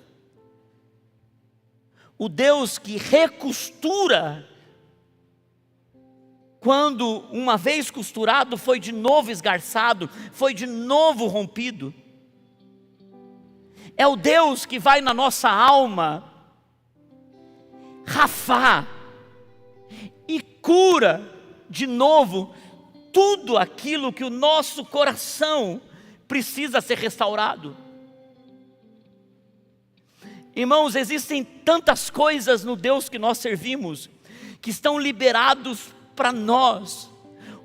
o Deus que recostura, quando uma vez costurado foi de novo esgarçado, foi de novo rompido. É o Deus que vai na nossa alma, Rafá, e cura de novo tudo aquilo que o nosso coração precisa ser restaurado. Irmãos, existem tantas coisas no Deus que nós servimos, que estão liberados para nós.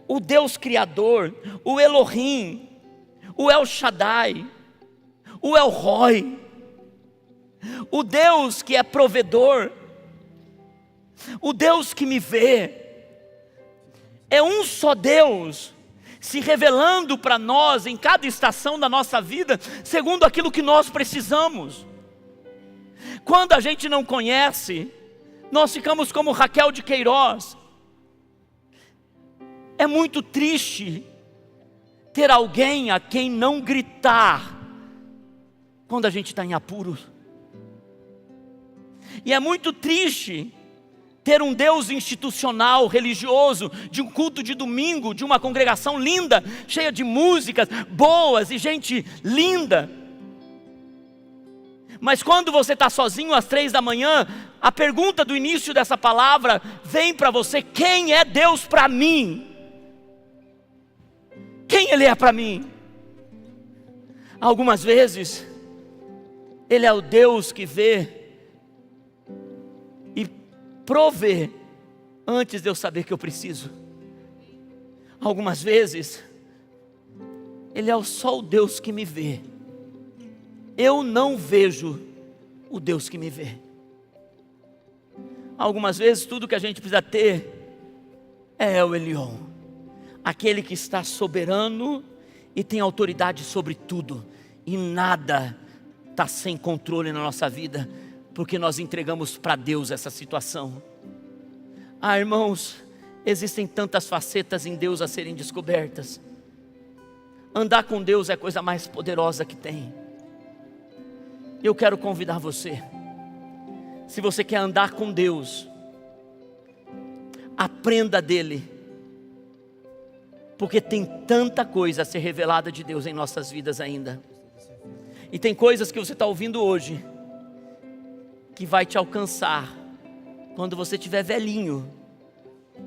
O Deus Criador, o Elohim, o El Shaddai, o El Roi, o Deus que é provedor, o Deus que me vê. É um só Deus se revelando para nós em cada estação da nossa vida, segundo aquilo que nós precisamos. Quando a gente não conhece, nós ficamos como Raquel de Queiroz. É muito triste ter alguém a quem não gritar quando a gente está em apuros. E é muito triste ter um Deus institucional, religioso, de um culto de domingo, de uma congregação linda, cheia de músicas boas e gente linda. Mas quando você está sozinho às 3 da manhã, a pergunta do início dessa palavra vem para você: quem é Deus para mim? Quem Ele é para mim? Algumas vezes, Ele é o Deus que vê prover antes de eu saber que eu preciso. Algumas vezes, Ele é só o Deus que me vê. Eu não vejo o Deus que me vê. Algumas vezes tudo que a gente precisa ter é El Elyon, aquele que está soberano e tem autoridade sobre tudo, e nada está sem controle na nossa vida, porque nós entregamos para Deus essa situação. Irmãos, existem tantas facetas em Deus a serem descobertas. Andar com Deus é a coisa mais poderosa que tem. Eu quero convidar você, se você quer andar com Deus, aprenda dele, porque tem tanta coisa a ser revelada de Deus em nossas vidas ainda. E tem coisas que você está ouvindo hoje, que vai te alcançar, quando você estiver velhinho.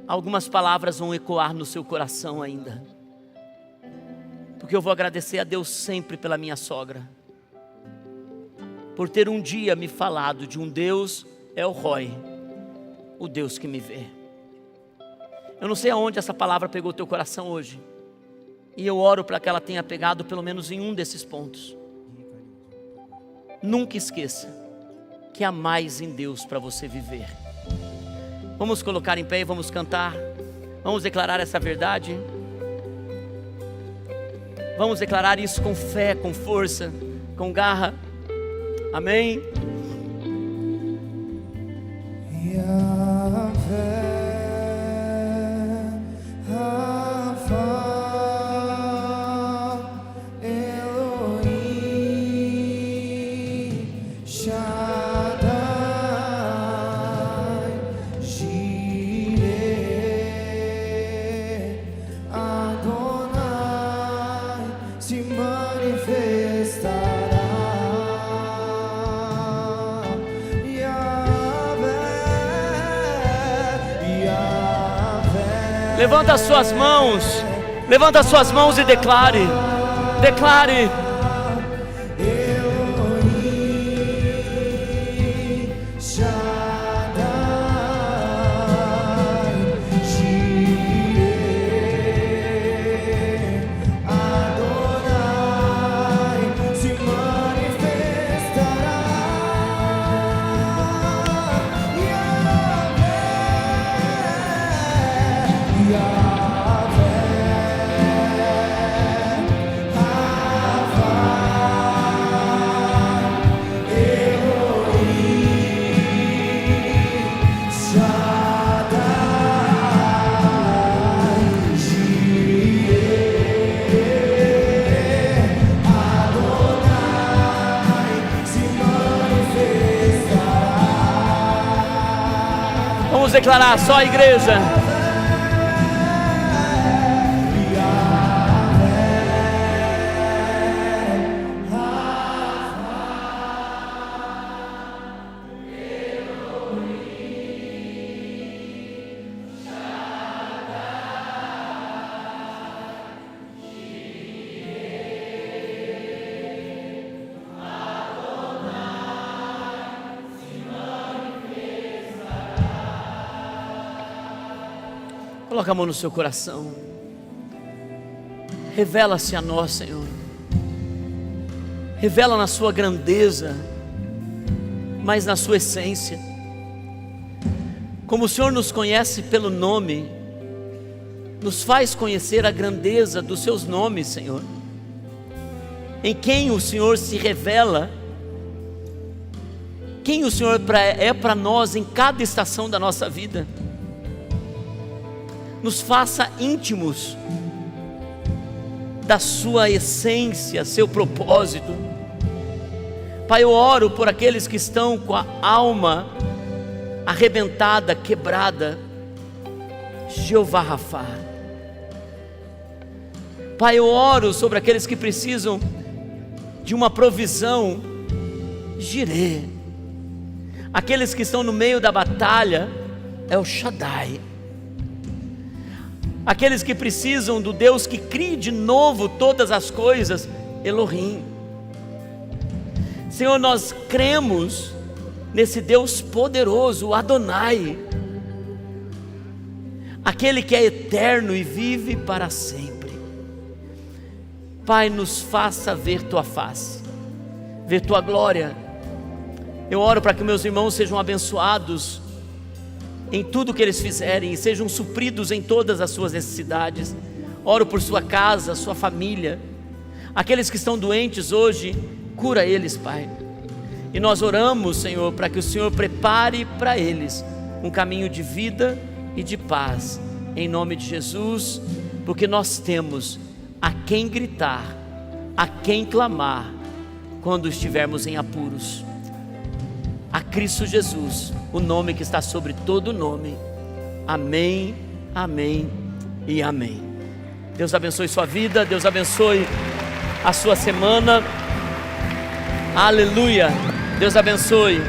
Algumas palavras vão ecoar no seu coração ainda, porque eu vou agradecer a Deus sempre pela minha sogra, por ter um dia me falado de um Deus El Roi, o Deus que me vê. Eu não sei aonde essa palavra pegou teu coração hoje, e eu oro para que ela tenha pegado pelo menos em um desses pontos. Nunca esqueça que há mais em Deus para você viver. Vamos colocar em pé e vamos cantar. Vamos declarar essa verdade. Vamos declarar isso com fé, com força, com garra. Amém. Levanta as suas mãos, levanta as suas mãos e declare, declare. Vamos declarar, só a igreja. Coloca a mão no seu coração. Revela-se a nós, Senhor. Revela na sua grandeza, mas na sua essência. Como o Senhor nos conhece pelo nome, nos faz conhecer a grandeza dos seus nomes, Senhor. Em quem o Senhor se revela, quem o Senhor é para nós em cada estação da nossa vida. Nos faça íntimos da sua essência, seu propósito. Pai, eu oro por aqueles que estão com a alma arrebentada, quebrada. Jeová Rafá. Pai, eu oro sobre aqueles que precisam de uma provisão. Jirê. Aqueles que estão no meio da batalha, é o Shaddai. Aqueles que precisam do Deus que crie de novo todas as coisas, Elohim. Senhor, nós cremos nesse Deus poderoso, o Adonai, aquele que é eterno e vive para sempre. Pai, nos faça ver tua face, ver tua glória. Eu oro para que meus irmãos sejam abençoados em tudo que eles fizerem e sejam supridos em todas as suas necessidades. Oro por sua casa, sua família, aqueles que estão doentes hoje, cura eles, Pai. E nós oramos, Senhor, para que o Senhor prepare para eles um caminho de vida e de paz, em nome de Jesus, porque nós temos a quem gritar, a quem clamar, quando estivermos em apuros. A Cristo Jesus, o nome que está sobre todo nome. Amém, amém e amém. Deus abençoe sua vida, Deus abençoe a sua semana. Aleluia, Deus abençoe.